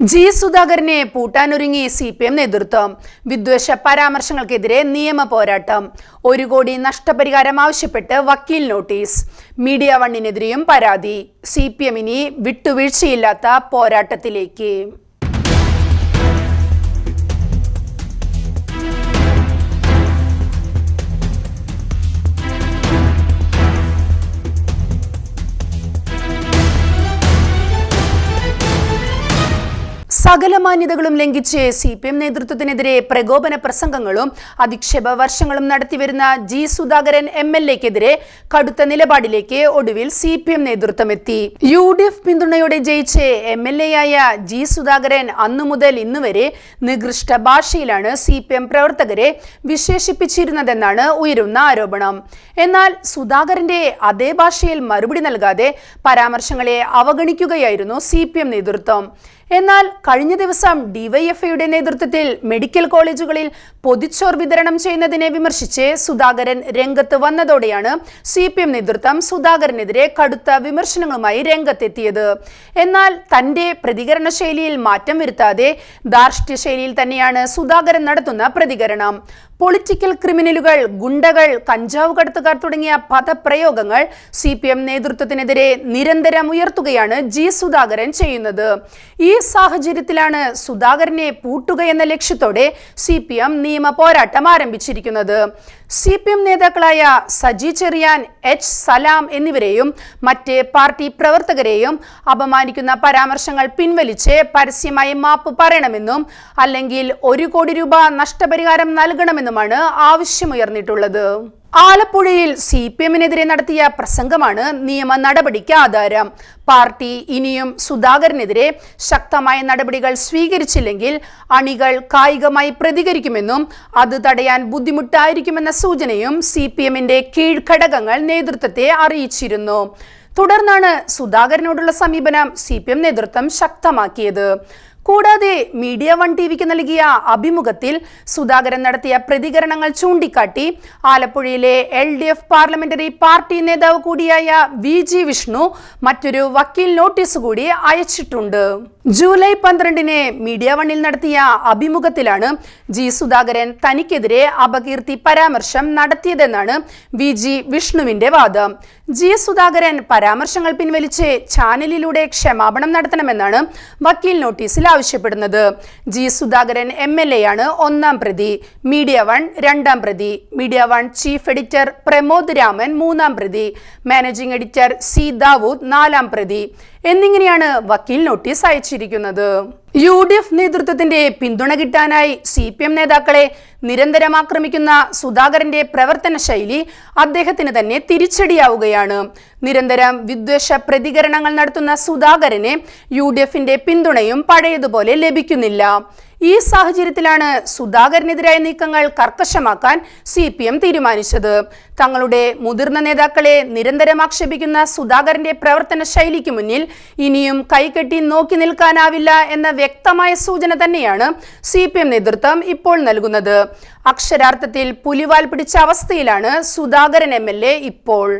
G സുധാകരനെ പൂട്ടാനൊരുങ്ങി CPM നേതൃത്വം. വിദ്വേഷ പരാമർശങ്ങൾക്കെതിരെ നിയമ പോരാട്ടം. 1 കോടി നഷ്ടപരിഹാരം ആവശ്യപ്പെട്ട് വക്കീൽ നോട്ടീസ്. മീഡിയ വണ്ണിനെതിരെയും പരാതി. CPM ഇനി വിട്ടുവീഴ്ചയില്ലാത്ത പോരാട്ടത്തിലേക്ക്. സകല മാന്യതകളും ലംഘിച്ച് CPM നേതൃത്വത്തിനെതിരെ പ്രകോപന പ്രസംഗങ്ങളും അധിക്ഷേപ വർഷങ്ങളും നടത്തിവരുന്ന ജി സുധാകരൻ MLA-ക്കെതിരെ കടുത്ത നിലപാടിലേക്ക് ഒടുവിൽ CPM നേതൃത്വം എത്തി. UDF പിന്തുണയോടെ ജയിച്ച് MLA-യായ ജി സുധാകരൻ അന്നു മുതൽ ഇന്നുവരെ നികൃഷ്ട ഭാഷയിലാണ് CPM പ്രവർത്തകരെ വിശേഷിപ്പിച്ചിരുന്നതെന്നാണ് ഉയരുന്ന ആരോപണം. എന്നാൽ സുധാകരന്റെ അതേ ഭാഷയിൽ മറുപടി നൽകാതെ പരാമർശങ്ങളെ അവഗണിക്കുകയായിരുന്നു CPM നേതൃത്വം. എന്നാൽ കഴിഞ്ഞ ദിവസം DYFIയുടെ നേതൃത്വത്തിൽ മെഡിക്കൽ കോളേജുകളിൽ പൊതിച്ചോർ വിതരണം ചെയ്യുന്നതിനെ വിമർശിച്ച് സുധാകരൻ രംഗത്ത് വന്നതോടെയാണ് CPM നേതൃത്വം സുധാകരനെതിരെ കടുത്ത വിമർശനങ്ങളുമായി രംഗത്തെത്തിയത്. എന്നാൽ തന്റെ പ്രതികരണ ശൈലിയിൽ മാറ്റം വരുത്താതെ ധാർഷ്ട്യ ശൈലിയിൽ തന്നെയാണ് സുധാകരൻ നടത്തുന്ന പ്രതികരണം. പൊളിറ്റിക്കൽ ക്രിമിനലുകൾ, ഗുണ്ടകൾ, കഞ്ചാവ് കടത്തുകാർ തുടങ്ങിയ പദപ്രയോഗങ്ങൾ CPM നേതൃത്വത്തിനെതിരെ നിരന്തരം ഉയർത്തുകയാണ് ജി സുധാകരൻ ചെയ്യുന്നത്. ഈ സാഹചര്യത്തിലാണ് സുധാകരനെ പൂട്ടുക എന്ന ലക്ഷ്യത്തോടെ CPM നിയമ പോരാട്ടം ആരംഭിച്ചിരിക്കുന്നത്. CPM നേതാക്കളായ സജി ചെറിയാൻ, H സലാം എന്നിവരെയും മറ്റ് പാർട്ടി പ്രവർത്തകരെയും അപമാനിക്കുന്ന പരാമർശങ്ങൾ പിൻവലിച്ച് പരസ്യമായി മാപ്പ് പറയണമെന്നും അല്ലെങ്കിൽ 1 കോടി രൂപ നഷ്ടപരിഹാരം നൽകണമെന്നുമാണ് ആവശ്യമുയർന്നിട്ടുള്ളത്. ആലപ്പുഴയിൽ CPM-നെതിരെ നടത്തിയ പ്രസംഗമാണ് നിയമ നടപടിക്ക് ആധാരം. പാർട്ടി ഇനിയും സുധാകരനെതിരെ ശക്തമായ നടപടികൾ സ്വീകരിച്ചില്ലെങ്കിൽ അണികൾ കായികമായി പ്രതികരിക്കുമെന്നും അത് തടയാൻ ബുദ്ധിമുട്ടായിരിക്കുമെന്ന സൂചനയും CPM-ന്റെ കീഴ്ഘടകങ്ങൾ നേതൃത്വത്തെ അറിയിച്ചിരുന്നു. തുടർന്നാണ് സുധാകരനോടുള്ള സമീപനം CPM നേതൃത്വം ശക്തമാക്കിയത്. കൂടാതെ മീഡിയ വൺ ടിവിക്ക് നൽകിയ അഭിമുഖത്തിൽ സുധാകരൻ നടത്തിയ പ്രതികരണങ്ങൾ ചൂണ്ടിക്കാട്ടി ആലപ്പുഴയിലെ LDF പാർലമെന്ററി പാർട്ടി നേതാവ് കൂടിയായ VG വിഷ്ണു മറ്റൊരു വക്കീൽ നോട്ടീസ് കൂടി അയച്ചിട്ടുണ്ട്. ജൂലൈ 12-ന് മീഡിയ വണ്ണിൽ നടത്തിയ അഭിമുഖത്തിലാണ് ജി സുധാകരൻ തനിക്കെതിരെ അപകീർത്തി പരാമർശം നടത്തിയതെന്നാണ് VG വിഷ്ണുവിന്റെ വാദം. ജി സുധാകരൻ പരാമർശങ്ങൾ പിൻവലിച്ച് ചാനലിലൂടെ ക്ഷമാപണം നടത്തണമെന്നാണ് വക്കീൽ നോട്ടീസിൽ ആവശ്യപ്പെടുന്നത്. ജി സുധാകരൻ MLA-യാണ് 1-ാം പ്രതി, മീഡിയ വൺ 2-ാം പ്രതി, media one chief editor Pramod Raman 3-ാം പ്രതി, മാനേജിംഗ് എഡിറ്റർ C ദാവൂദ് 4-ാം പ്രതി എന്നിങ്ങനെയാണ് വക്കീൽ നോട്ടീസ് അയച്ചിരിക്കുന്നത്. UDF നേതൃത്വത്തിന്റെ പിന്തുണ കിട്ടാനായി CPM നേതാക്കളെ നിരന്തരം ആക്രമിക്കുന്ന സുധാകരന്റെ പ്രവർത്തന ശൈലി അദ്ദേഹത്തിന് തന്നെ തിരിച്ചടിയാവുകയാണ്. നിരന്തരം വിദ്വേഷ പ്രതികരണങ്ങൾ നടത്തുന്ന സുധാകരന് UDF-ന്റെ പിന്തുണയും പഴയതുപോലെ ലഭിക്കുന്നില്ല. ഈ സാഹചര്യത്തിലാണ് സുധാകരനെതിരായ നീക്കങ്ങൾ കർക്കശമാക്കാൻ CPM തീരുമാനിച്ചത്. തങ്ങളുടെ മുതിർന്ന നേതാക്കളെ നിരന്തരം ആക്ഷേപിക്കുന്ന സുധാകരന്റെ പ്രവർത്തന ശൈലിക്ക് മുന്നിൽ ഇനിയും കൈകെട്ടി നോക്കി നിൽക്കാനാവില്ല എന്ന വ്യക്തമായ സൂചന തന്നെയാണ് CPM നേതൃത്വം ഇപ്പോൾ നൽകുന്നത്. അക്ഷരാർത്ഥത്തിൽ പുലിവാൽ പിടിച്ച അവസ്ഥയിലാണ് സുധാകരൻ MLA ഇപ്പോൾ.